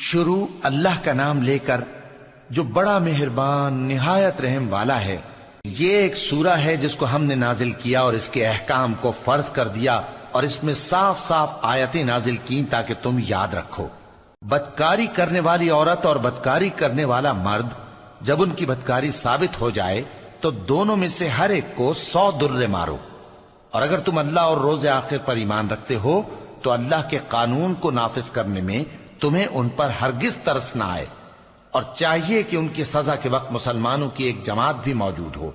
شروع اللہ کا نام لے کر جو بڑا مہربان نہایت رحم والا ہے۔ یہ ایک سورہ ہے جس کو ہم نے نازل کیا اور اس کے احکام کو فرض کر دیا اور اس میں صاف صاف آیتیں نازل کی تاکہ تم یاد رکھو۔ بدکاری کرنے والی عورت اور بدکاری کرنے والا مرد جب ان کی بدکاری ثابت ہو جائے تو دونوں میں سے ہر ایک کو 100 درے مارو، اور اگر تم اللہ اور روز آخر پر ایمان رکھتے ہو تو اللہ کے قانون کو نافذ کرنے میں تمہیں ان پر ہرگز ترس نہ آئے، اور چاہیے کہ ان کی سزا کے وقت مسلمانوں کی ایک جماعت بھی موجود ہو۔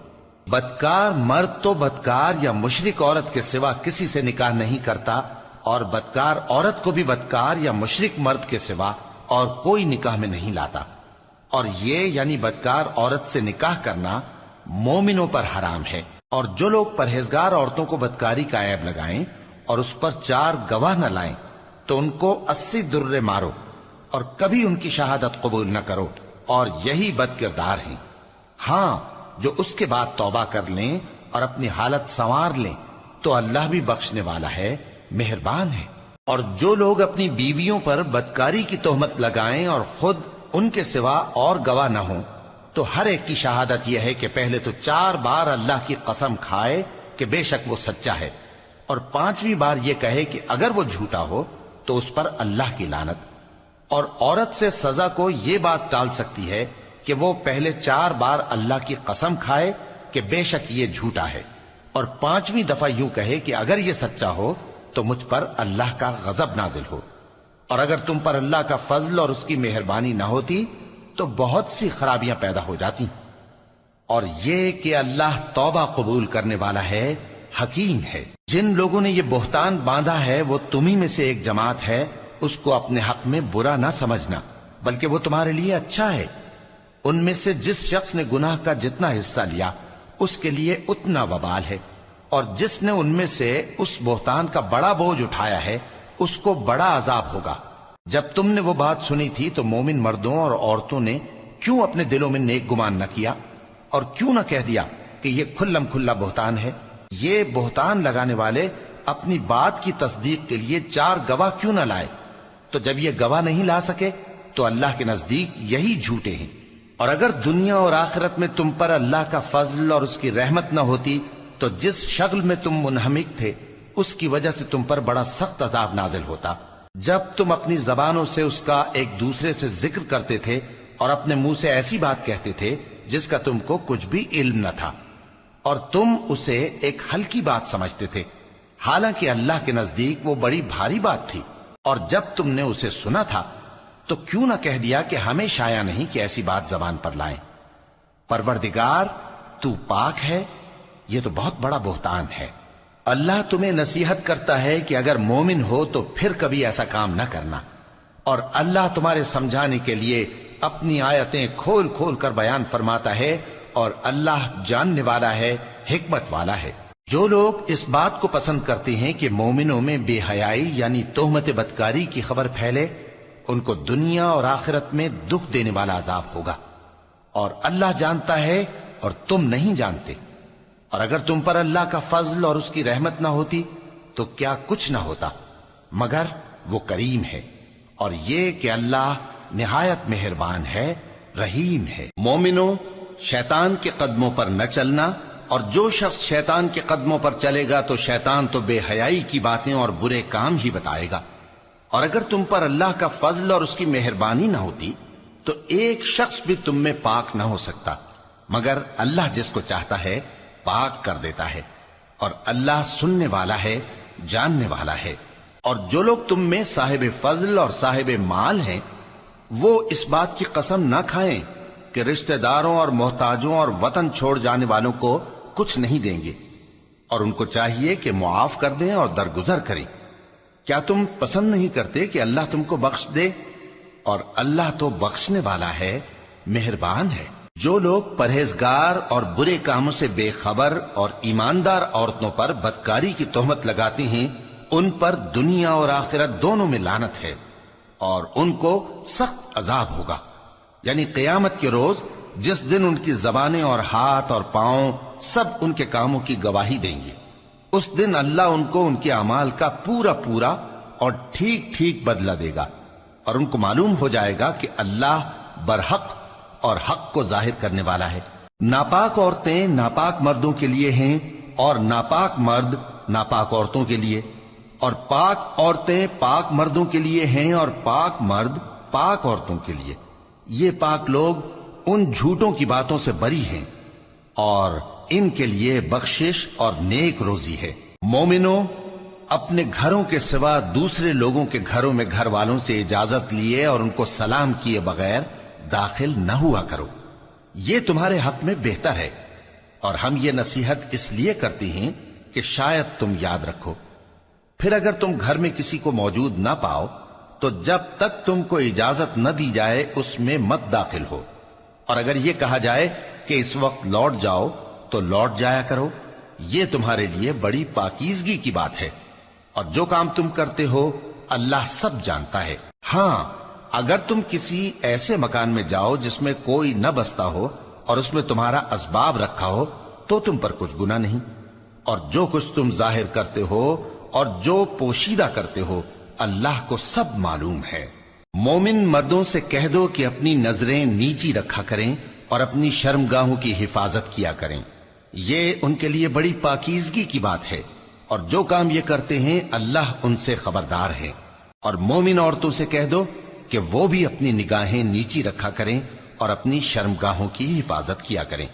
بدکار مرد تو بدکار یا مشرک عورت کے سوا کسی سے نکاح نہیں کرتا، اور بدکار عورت کو بھی بدکار یا مشرک مرد کے سوا اور کوئی نکاح میں نہیں لاتا، اور یہ یعنی بدکار عورت سے نکاح کرنا مومنوں پر حرام ہے۔ اور جو لوگ پرہیزگار عورتوں کو بدکاری کا عیب لگائیں اور اس پر 4 گواہ نہ لائیں تو ان کو 80 درے مارو، اور کبھی ان کی شہادت قبول نہ کرو، اور یہی بد کردار ہیں۔ ہاں، جو اس کے بعد توبہ کر لیں اور اپنی حالت سنوار لیں تو اللہ بھی بخشنے والا ہے، مہربان ہے۔ اور جو لوگ اپنی بیویوں پر بدکاری کی تہمت لگائیں اور خود ان کے سوا اور گواہ نہ ہوں تو ہر ایک کی شہادت یہ ہے کہ پہلے تو 4 بار اللہ کی قسم کھائے کہ بے شک وہ سچا ہے، اور 5ویں بار یہ کہے کہ اگر وہ جھوٹا ہو تو اس پر اللہ کی لعنت۔ اور عورت سے سزا کو یہ بات ٹال سکتی ہے کہ وہ پہلے 4 بار اللہ کی قسم کھائے کہ بے شک یہ جھوٹا ہے، اور 5ویں دفعہ یوں کہے کہ اگر یہ سچا ہو تو مجھ پر اللہ کا غضب نازل ہو۔ اور اگر تم پر اللہ کا فضل اور اس کی مہربانی نہ ہوتی تو بہت سی خرابیاں پیدا ہو جاتی۔ اور یہ کہ اللہ توبہ قبول کرنے والا ہے، حکیم ہے۔ جن لوگوں نے یہ بہتان باندھا ہے وہ تمہیں میں سے ایک جماعت ہے، اس کو اپنے حق میں برا نہ سمجھنا، بلکہ وہ تمہارے لیے اچھا ہے۔ ان میں سے جس شخص نے گناہ کا جتنا حصہ لیا اس کے لیے اتنا وبال ہے، اور جس نے ان میں سے اس بہتان کا بڑا بوجھ اٹھایا ہے اس کو بڑا عذاب ہوگا۔ جب تم نے وہ بات سنی تھی تو مومن مردوں اور عورتوں نے کیوں اپنے دلوں میں نیک گمان نہ کیا، اور کیوں نہ کہہ دیا کہ یہ کھلم کھلا بہتان ہے؟ یہ بہتان لگانے والے اپنی بات کی تصدیق کے لیے 4 گواہ کیوں نہ لائے؟ تو جب یہ گواہ نہیں لا سکے تو اللہ کے نزدیک یہی جھوٹے ہیں۔ اور اگر دنیا اور آخرت میں تم پر اللہ کا فضل اور اس کی رحمت نہ ہوتی تو جس شغل میں تم منہمک تھے اس کی وجہ سے تم پر بڑا سخت عذاب نازل ہوتا، جب تم اپنی زبانوں سے اس کا ایک دوسرے سے ذکر کرتے تھے اور اپنے منہ سے ایسی بات کہتے تھے جس کا تم کو کچھ بھی علم نہ تھا، اور تم اسے ایک ہلکی بات سمجھتے تھے، حالانکہ اللہ کے نزدیک وہ بڑی بھاری بات تھی۔ اور جب تم نے اسے سنا تھا تو کیوں نہ کہہ دیا کہ ہمیں شایع نہیں کہ ایسی بات زبان پر لائیں؟ پروردگار تو پاک ہے، یہ تو بہت بڑا بہتان ہے۔ اللہ تمہیں نصیحت کرتا ہے کہ اگر مومن ہو تو پھر کبھی ایسا کام نہ کرنا، اور اللہ تمہارے سمجھانے کے لیے اپنی آیتیں کھول کھول کر بیان فرماتا ہے، اور اللہ جاننے والا ہے، حکمت والا ہے۔ جو لوگ اس بات کو پسند کرتے ہیں کہ مومنوں میں بے حیائی یعنی تہمت بدکاری کی خبر پھیلے، ان کو دنیا اور آخرت میں دکھ دینے والا عذاب ہوگا، اور اللہ جانتا ہے اور تم نہیں جانتے۔ اور اگر تم پر اللہ کا فضل اور اس کی رحمت نہ ہوتی تو کیا کچھ نہ ہوتا، مگر وہ کریم ہے، اور یہ کہ اللہ نہایت مہربان ہے، رحیم ہے۔ مومنوں، شیطان کے قدموں پر نہ چلنا، اور جو شخص شیطان کے قدموں پر چلے گا تو شیطان تو بے حیائی کی باتیں اور برے کام ہی بتائے گا۔ اور اگر تم پر اللہ کا فضل اور اس کی مہربانی نہ ہوتی تو ایک شخص بھی تم میں پاک نہ ہو سکتا، مگر اللہ جس کو چاہتا ہے پاک کر دیتا ہے، اور اللہ سننے والا ہے، جاننے والا ہے۔ اور جو لوگ تم میں صاحب فضل اور صاحب مال ہیں وہ اس بات کی قسم نہ کھائیں کہ رشتہ داروں اور محتاجوں اور وطن چھوڑ جانے والوں کو کچھ نہیں دیں گے، اور ان کو چاہیے کہ معاف کر دیں اور درگزر کریں۔ کیا تم پسند نہیں کرتے کہ اللہ تم کو بخش دے؟ اور اللہ تو بخشنے والا ہے، مہربان ہے۔ جو لوگ پرہیزگار اور برے کاموں سے بے خبر اور ایماندار عورتوں پر بدکاری کی تہمت لگاتے ہیں ان پر دنیا اور آخرت دونوں میں لعنت ہے، اور ان کو سخت عذاب ہوگا، یعنی قیامت کے روز جس دن ان کی زبانیں اور ہاتھ اور پاؤں سب ان کے کاموں کی گواہی دیں گے۔ اس دن اللہ ان کو ان کے اعمال کا پورا پورا اور ٹھیک ٹھیک بدلہ دے گا، اور ان کو معلوم ہو جائے گا کہ اللہ برحق اور حق کو ظاہر کرنے والا ہے۔ ناپاک عورتیں ناپاک مردوں کے لیے ہیں اور ناپاک مرد ناپاک عورتوں کے لیے، اور پاک عورتیں پاک مردوں کے لیے ہیں اور پاک مرد پاک عورتوں کے لیے۔ یہ پاک لوگ ان جھوٹوں کی باتوں سے بری ہیں اور ان کے لیے بخشش اور نیک روزی ہے۔ مومنوں، اپنے گھروں کے سوا دوسرے لوگوں کے گھروں میں گھر والوں سے اجازت لیے اور ان کو سلام کیے بغیر داخل نہ ہوا کرو، یہ تمہارے حق میں بہتر ہے، اور ہم یہ نصیحت اس لیے کرتے ہیں کہ شاید تم یاد رکھو۔ پھر اگر تم گھر میں کسی کو موجود نہ پاؤ تو جب تک تم کو اجازت نہ دی جائے اس میں مت داخل ہو، اور اگر یہ کہا جائے کہ اس وقت لوٹ جاؤ تو لوٹ جایا کرو، یہ تمہارے لیے بڑی پاکیزگی کی بات ہے، اور جو کام تم کرتے ہو اللہ سب جانتا ہے۔ ہاں، اگر تم کسی ایسے مکان میں جاؤ جس میں کوئی نہ بستا ہو اور اس میں تمہارا اسباب رکھا ہو تو تم پر کچھ گناہ نہیں، اور جو کچھ تم ظاہر کرتے ہو اور جو پوشیدہ کرتے ہو اللہ کو سب معلوم ہے۔ مومن مردوں سے کہہ دو کہ اپنی نظریں نیچی رکھا کریں اور اپنی شرمگاہوں کی حفاظت کیا کریں، یہ ان کے لیے بڑی پاکیزگی کی بات ہے، اور جو کام یہ کرتے ہیں اللہ ان سے خبردار ہے۔ اور مومن عورتوں سے کہہ دو کہ وہ بھی اپنی نگاہیں نیچی رکھا کریں اور اپنی شرمگاہوں کی حفاظت کیا کریں،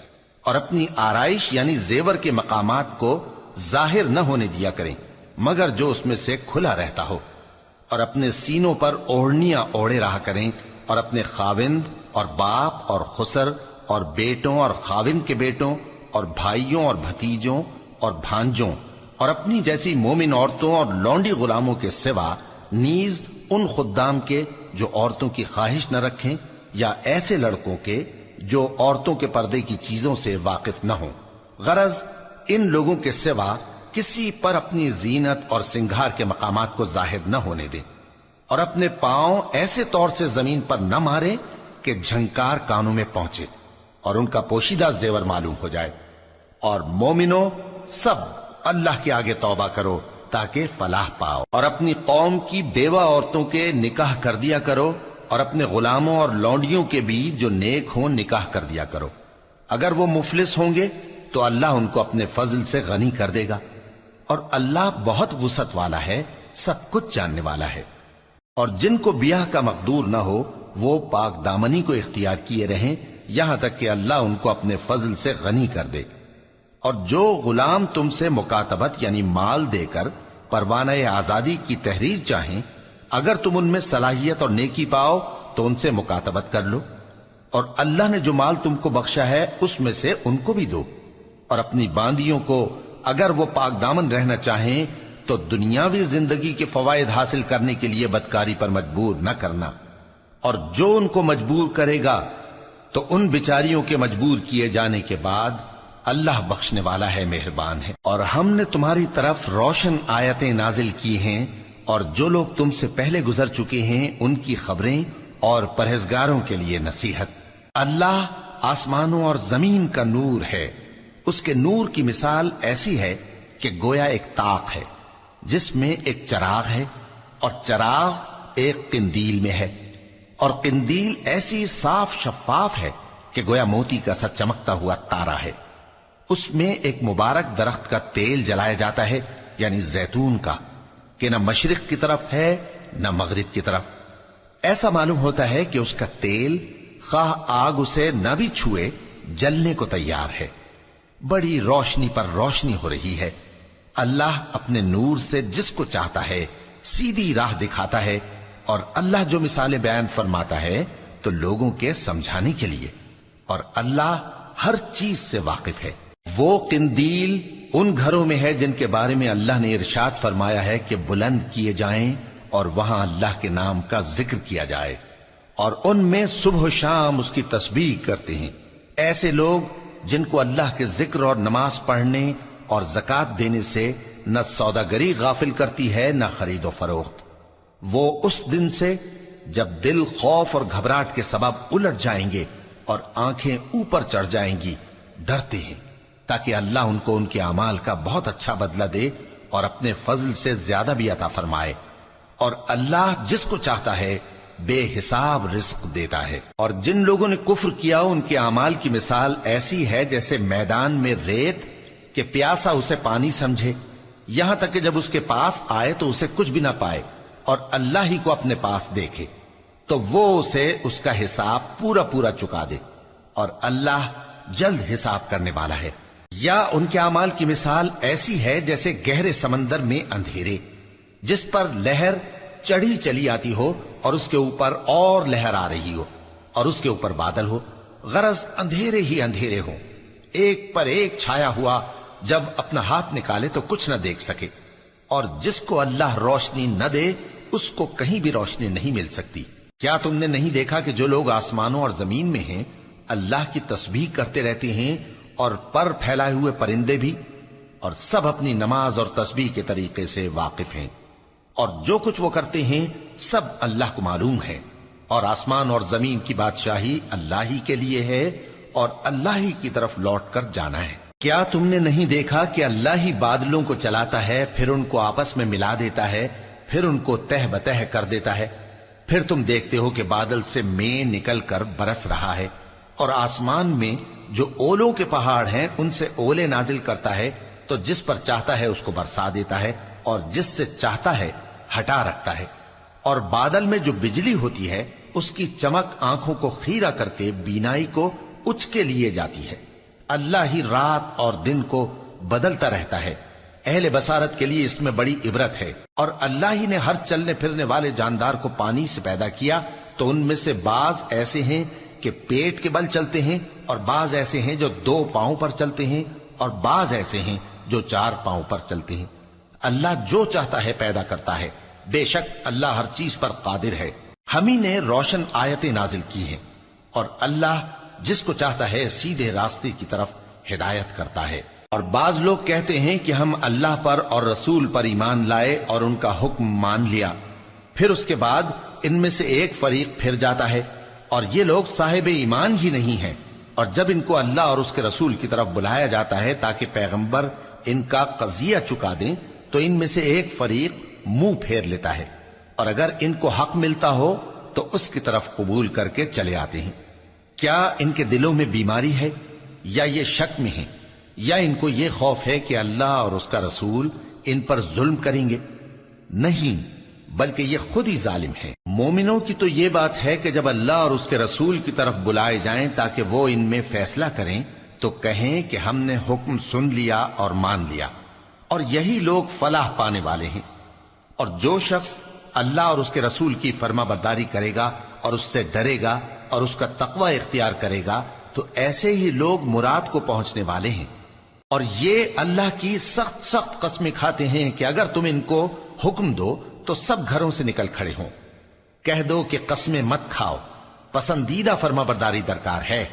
اور اپنی آرائش یعنی زیور کے مقامات کو ظاہر نہ ہونے دیا کریں مگر جو اس میں سے کھلا رہتا ہو، اور اپنے سینوں پر اوڑھنیاں اوڑھے رہا کریں، اور اپنے خاوند اور باپ اور خسر اور بیٹوں اور خاوند کے بیٹوں اور بھائیوں اور بھتیجوں اور بھانجوں اور اپنی جیسی مومن عورتوں اور لونڈی غلاموں کے سوا نیز ان خدام کے جو عورتوں کی خواہش نہ رکھیں، یا ایسے لڑکوں کے جو عورتوں کے پردے کی چیزوں سے واقف نہ ہوں۔ غرض ان لوگوں کے سوا کسی پر اپنی زینت اور سنگھار کے مقامات کو ظاہر نہ ہونے دیں، اور اپنے پاؤں ایسے طور سے زمین پر نہ مارے کہ جھنکار کانوں میں پہنچے اور ان کا پوشیدہ زیور معلوم ہو جائے۔ اور مومنوں، سب اللہ کے آگے توبہ کرو تاکہ فلاح پاؤ، اور اپنی قوم کی بیوہ عورتوں کے نکاح کر دیا کرو، اور اپنے غلاموں اور لونڈیوں کے بھی جو نیک ہوں نکاح کر دیا کرو۔ اگر وہ مفلس ہوں گے تو اللہ ان کو اپنے فضل سے غنی کر دے گا، اور اللہ بہت وسعت والا ہے، سب کچھ جاننے والا ہے۔ اور جن کو بیاہ کا مقدور نہ ہو وہ پاک دامنی کو اختیار کیے رہیں یہاں تک کہ اللہ ان کو اپنے فضل سے غنی کر دے۔ اور جو غلام تم سے مکاتبت یعنی مال دے کر پروانہ آزادی کی تحریر چاہیں، اگر تم ان میں صلاحیت اور نیکی پاؤ تو ان سے مکاتبت کر لو، اور اللہ نے جو مال تم کو بخشا ہے اس میں سے ان کو بھی دو۔ اور اپنی باندیوں کو اگر وہ پاک دامن رہنا چاہیں تو دنیاوی زندگی کے فوائد حاصل کرنے کے لیے بدکاری پر مجبور نہ کرنا، اور جو ان کو مجبور کرے گا تو ان بیچاریوں کے مجبور کیے جانے کے بعد اللہ بخشنے والا ہے، مہربان ہے۔ اور ہم نے تمہاری طرف روشن آیتیں نازل کی ہیں، اور جو لوگ تم سے پہلے گزر چکے ہیں ان کی خبریں اور پرہیزگاروں کے لیے نصیحت۔ اللہ آسمانوں اور زمین کا نور ہے، اس کے نور کی مثال ایسی ہے کہ گویا ایک طاق ہے جس میں ایک چراغ ہے، اور چراغ ایک قندیل میں ہے، اور قندیل ایسی صاف شفاف ہے کہ گویا موتی کا سا چمکتا ہوا تارا ہے۔ اس میں ایک مبارک درخت کا تیل جلایا جاتا ہے یعنی زیتون کا، کہ نہ مشرق کی طرف ہے نہ مغرب کی طرف۔ ایسا معلوم ہوتا ہے کہ اس کا تیل خواہ آگ اسے نہ بھی چھوئے جلنے کو تیار ہے، بڑی روشنی پر روشنی ہو رہی ہے۔ اللہ اپنے نور سے جس کو چاہتا ہے سیدھی راہ دکھاتا ہے، اور اللہ جو مثالیں بیان فرماتا ہے تو لوگوں کے سمجھانے کے لیے، اور اللہ ہر چیز سے واقف ہے۔ وہ قندیل ان گھروں میں ہے جن کے بارے میں اللہ نے ارشاد فرمایا ہے کہ بلند کیے جائیں اور وہاں اللہ کے نام کا ذکر کیا جائے، اور ان میں صبح و شام اس کی تسبیح کرتے ہیں۔ ایسے لوگ جن کو اللہ کے ذکر اور نماز پڑھنے اور زکوٰۃ دینے سے نہ سوداگری غافل کرتی ہے نہ خرید و فروخت، وہ اس دن سے جب دل خوف اور گھبراہٹ کے سبب الٹ جائیں گے اور آنکھیں اوپر چڑھ جائیں گی ڈرتے ہیں، تاکہ اللہ ان کو ان کے اعمال کا بہت اچھا بدلہ دے اور اپنے فضل سے زیادہ بھی عطا فرمائے۔ اور اللہ جس کو چاہتا ہے بے حساب رزق دیتا ہے۔ اور جن لوگوں نے کفر کیا ان کے اعمال کی مثال ایسی ہے جیسے میدان میں ریت کہ پیاسا اسے پانی سمجھے، یہاں تک کہ جب اس کے پاس آئے تو اسے کچھ بھی نہ پائے اور اللہ ہی کو اپنے پاس دیکھے تو وہ اسے اس کا حساب پورا پورا چکا دے، اور اللہ جلد حساب کرنے والا ہے۔ یا ان کے اعمال کی مثال ایسی ہے جیسے گہرے سمندر میں اندھیرے جس پر لہر چڑھی چلی آتی ہو اور اس کے اوپر اور لہر آ رہی ہو اور اس کے اوپر بادل ہو، غرض اندھیرے ہی اندھیرے ہوں، ایک پر ایک چھایا ہوا، جب اپنا ہاتھ نکالے تو کچھ نہ دیکھ سکے۔ اور جس کو اللہ روشنی نہ دے اس کو کہیں بھی روشنی نہیں مل سکتی۔ کیا تم نے نہیں دیکھا کہ جو لوگ آسمانوں اور زمین میں ہیں اللہ کی تسبیح کرتے رہتے ہیں، اور پر پھیلائے ہوئے پرندے بھی، اور سب اپنی نماز اور تسبیح کے طریقے سے واقف ہیں، اور جو کچھ وہ کرتے ہیں سب اللہ کو معلوم ہے، اور آسمان اور زمین کی بادشاہی اللہ ہی کے لیے ہے اور اللہ ہی کی طرف لوٹ کر جانا ہے۔ کیا تم نے نہیں دیکھا کہ اللہ ہی بادلوں کو چلاتا ہے، پھر ان کو آپس میں ملا دیتا ہے، پھر ان کو تہ بتہ کر دیتا ہے، پھر تم دیکھتے ہو کہ بادل سے مے نکل کر برس رہا ہے، اور آسمان میں جو اولوں کے پہاڑ ہیں ان سے اولے نازل کرتا ہے، تو جس پر چاہتا ہے اس کو برسا دیتا ہے اور جس سے چاہتا ہے ہٹا رکھتا ہے۔ اور بادل میں جو بجلی ہوتی ہے اس کی چمک آنکھوں کو خیرہ کر کے بینائی کو اچکے لیے جاتی ہے۔ اللہ ہی رات اور دن کو بدلتا رہتا ہے، اہل بصارت کے لیے اس میں بڑی عبرت ہے۔ اور اللہ ہی نے ہر چلنے پھرنے والے جاندار کو پانی سے پیدا کیا، تو ان میں سے بعض ایسے ہیں کہ پیٹ کے بل چلتے ہیں، اور بعض ایسے ہیں جو 2 پاؤں پر چلتے ہیں، اور بعض ایسے ہیں جو 4 پاؤں پر چلتے ہیں۔ اللہ جو چاہتا ہے پیدا کرتا ہے، بے شک اللہ ہر چیز پر قادر ہے۔ ہم ہی نے روشن آیتیں نازل کی ہیں، اور اللہ جس کو چاہتا ہے سیدھے راستے کی طرف ہدایت کرتا ہے۔ اور بعض لوگ کہتے ہیں کہ ہم اللہ پر اور رسول پر ایمان لائے اور ان کا حکم مان لیا، پھر اس کے بعد ان میں سے ایک فریق پھر جاتا ہے، اور یہ لوگ صاحب ایمان ہی نہیں ہیں۔ اور جب ان کو اللہ اور اس کے رسول کی طرف بلایا جاتا ہے تاکہ پیغمبر ان کا قضیہ چکا دیں، تو ان میں سے ایک فریق منہ پھیر لیتا ہے، اور اگر ان کو حق ملتا ہو تو اس کی طرف قبول کر کے چلے آتے ہیں۔ کیا ان کے دلوں میں بیماری ہے، یا یہ شک میں ہیں، یا ان کو یہ خوف ہے کہ اللہ اور اس کا رسول ان پر ظلم کریں گے؟ نہیں، بلکہ یہ خود ہی ظالم ہے۔ مومنوں کی تو یہ بات ہے کہ جب اللہ اور اس کے رسول کی طرف بلائے جائیں تاکہ وہ ان میں فیصلہ کریں تو کہیں کہ ہم نے حکم سن لیا اور مان لیا، اور یہی لوگ فلاح پانے والے ہیں۔ اور جو شخص اللہ اور اس کے رسول کی فرما برداری کرے گا اور اس سے ڈرے گا اور اس کا تقوی اختیار کرے گا تو ایسے ہی لوگ مراد کو پہنچنے والے ہیں۔ اور یہ اللہ کی سخت سخت قسمیں کھاتے ہیں کہ اگر تم ان کو حکم دو تو سب گھروں سے نکل کھڑے ہوں۔ کہہ دو کہ قسمیں مت کھاؤ، پسندیدہ فرما برداری درکار ہے،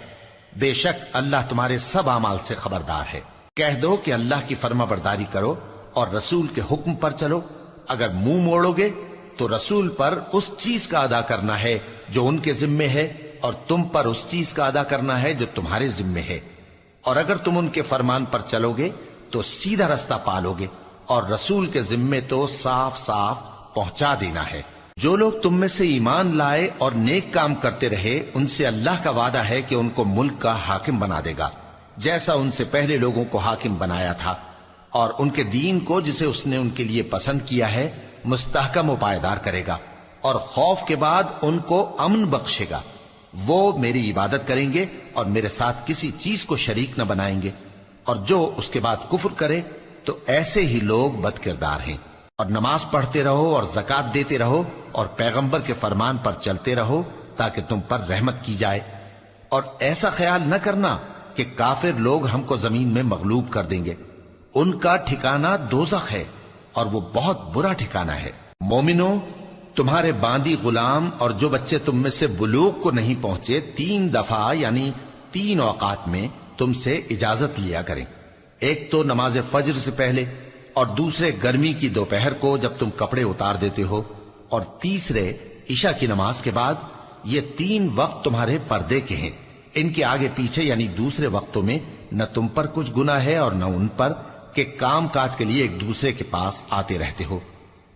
بے شک اللہ تمہارے سب اعمال سے خبردار ہے۔ کہہ دو کہ اللہ کی فرما برداری کرو اور رسول کے حکم پر چلو، اگر منہ موڑو گے تو رسول پر اس چیز کا ادا کرنا ہے جو ان کے ذمے ہے، اور تم پر اس چیز کا ادا کرنا ہے جو تمہارے ذمے ہے۔ اور اگر تم ان کے فرمان پر چلو گے تو سیدھا رستہ پالو گے، اور رسول کے ذمے تو صاف صاف پہنچا دینا ہے۔ جو لوگ تم میں سے ایمان لائے اور نیک کام کرتے رہے ان سے اللہ کا وعدہ ہے کہ ان کو ملک کا حاکم بنا دے گا، جیسا ان سے پہلے لوگوں کو حاکم بنایا تھا، اور ان کے دین کو جسے اس نے ان کے لیے پسند کیا ہے مستحکم و پائیدار کرے گا، اور خوف کے بعد ان کو امن بخشے گا۔ وہ میری عبادت کریں گے اور میرے ساتھ کسی چیز کو شریک نہ بنائیں گے، اور جو اس کے بعد کفر کرے تو ایسے ہی لوگ بد کردار ہیں۔ اور نماز پڑھتے رہو اور زکوٰۃ دیتے رہو اور پیغمبر کے فرمان پر چلتے رہو تاکہ تم پر رحمت کی جائے، اور ایسا خیال نہ کرنا کہ کافر لوگ ہم کو زمین میں مغلوب کر دیں گے، ان کا ٹھکانہ دوزخ ہے اور وہ بہت برا ٹھکانہ ہے۔ مومنوں، تمہارے باندی غلام اور جو بچے تم میں سے بلوغ کو نہیں پہنچے 3 دفعہ یعنی 3 اوقات میں تم سے اجازت لیا کریں، ایک تو نماز فجر سے پہلے، اور دوسرے گرمی کی دوپہر کو جب تم کپڑے اتار دیتے ہو، اور تیسرے عشاء کی نماز کے بعد۔ یہ 3 وقت تمہارے پردے کے ہیں، ان کے آگے پیچھے یعنی دوسرے وقتوں میں نہ تم پر کچھ گناہ ہے اور نہ ان پر، کہ کام کاج کے لیے ایک دوسرے کے پاس آتے رہتے ہو۔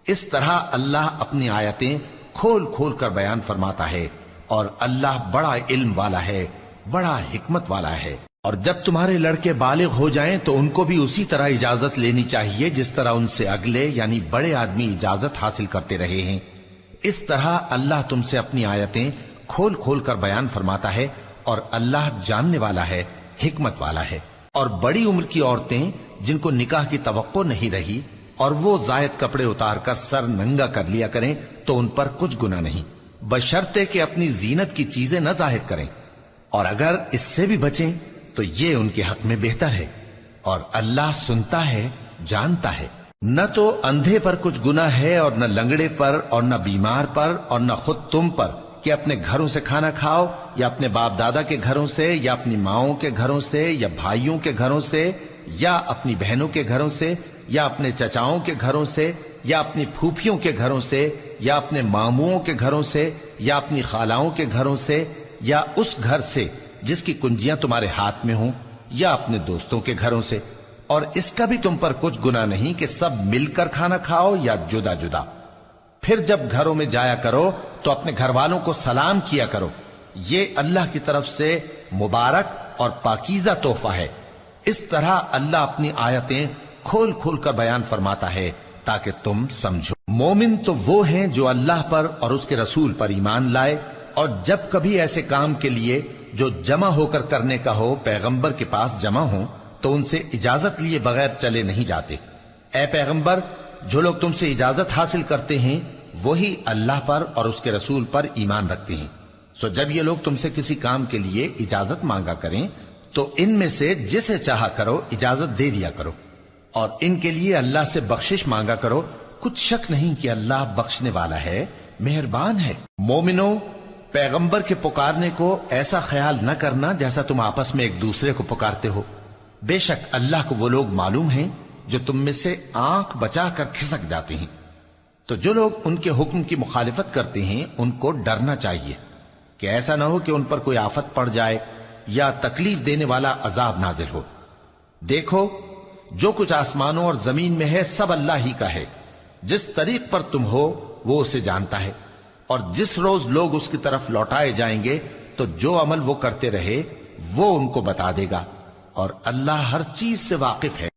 اس طرح اللہ اپنی آیتیں کھول کھول کر بیان فرماتا ہے، اور اللہ بڑا علم والا ہے، بڑا حکمت والا ہے۔ اور جب تمہارے لڑکے بالغ ہو جائیں تو ان کو بھی اسی طرح اجازت لینی چاہیے جس طرح ان سے اگلے یعنی بڑے آدمی اجازت حاصل کرتے رہے ہیں۔ اس طرح اللہ تم سے اپنی آیتیں کھول کھول کر بیان فرماتا ہے، اور اللہ جاننے والا ہے، حکمت والا ہے۔ اور بڑی عمر کی عورتیں جن کو نکاح کی توقع نہیں رہی اور وہ زائد کپڑے اتار کر سر ننگا کر لیا کریں تو ان پر کچھ گناہ نہیں، بشرطے کہ اپنی زینت کی چیزیں نہ ظاہر کریں، اور اگر اس سے بھی بچیں تو یہ ان کے حق میں بہتر ہے، اور اللہ سنتا ہے، جانتا ہے۔ نہ تو اندھے پر کچھ گناہ ہے، اور نہ لنگڑے پر، اور نہ بیمار پر، اور نہ خود تم پر کہ اپنے گھروں سے کھانا کھاؤ، یا اپنے باپ دادا کے گھروں سے، یا اپنی ماؤں کے گھروں سے، یا بھائیوں کے گھروں سے، یا اپنی بہنوں کے گھروں سے، یا اپنے چچاؤں کے گھروں سے، یا اپنی پھوپھیوں کے گھروں سے، یا اپنے ماموؤں کے گھروں سے، یا اپنی خالاؤں کے گھروں سے، یا اس گھر سے جس کی کنجیاں تمہارے ہاتھ میں ہوں، یا اپنے دوستوں کے گھروں سے۔ اور اس کا بھی تم پر کچھ گناہ نہیں کہ سب مل کر کھانا کھاؤ یا جدا جدا۔ پھر جب گھروں میں جایا کرو تو اپنے گھر والوں کو سلام کیا کرو، یہ اللہ کی طرف سے مبارک اور پاکیزہ تحفہ ہے۔ اس طرح اللہ اپنی آیتیں کھول کھول کر بیان فرماتا ہے تاکہ تم سمجھو۔ مومن تو وہ ہیں جو اللہ پر اور اس کے رسول پر ایمان لائے، اور جب کبھی ایسے کام کے لیے جو جمع ہو کر کرنے کا ہو پیغمبر کے پاس جمع ہوں تو ان سے اجازت لیے بغیر چلے نہیں جاتے۔ اے پیغمبر، جو لوگ تم سے اجازت حاصل کرتے ہیں وہی اللہ پر اور اس کے رسول پر ایمان رکھتے ہیں۔ سو جب یہ لوگ تم سے کسی کام کے لیے اجازت مانگا کریں تو ان میں سے جسے چاہا کرو اجازت دے دیا کرو، اور ان کے لیے اللہ سے بخشش مانگا کرو، کچھ شک نہیں کہ اللہ بخشنے والا ہے، مہربان ہے۔ مومنو، پیغمبر کے پکارنے کو ایسا خیال نہ کرنا جیسا تم آپس میں ایک دوسرے کو پکارتے ہو، بے شک اللہ کو وہ لوگ معلوم ہیں جو تم میں سے آنکھ بچا کر کھسک جاتے ہیں۔ تو جو لوگ ان کے حکم کی مخالفت کرتے ہیں ان کو ڈرنا چاہیے کہ ایسا نہ ہو کہ ان پر کوئی آفت پڑ جائے یا تکلیف دینے والا عذاب نازل ہو۔ دیکھو، جو کچھ آسمانوں اور زمین میں ہے سب اللہ ہی کا ہے، جس طریق پر تم ہو وہ اسے جانتا ہے، اور جس روز لوگ اس کی طرف لوٹائے جائیں گے تو جو عمل وہ کرتے رہے وہ ان کو بتا دے گا، اور اللہ ہر چیز سے واقف ہے۔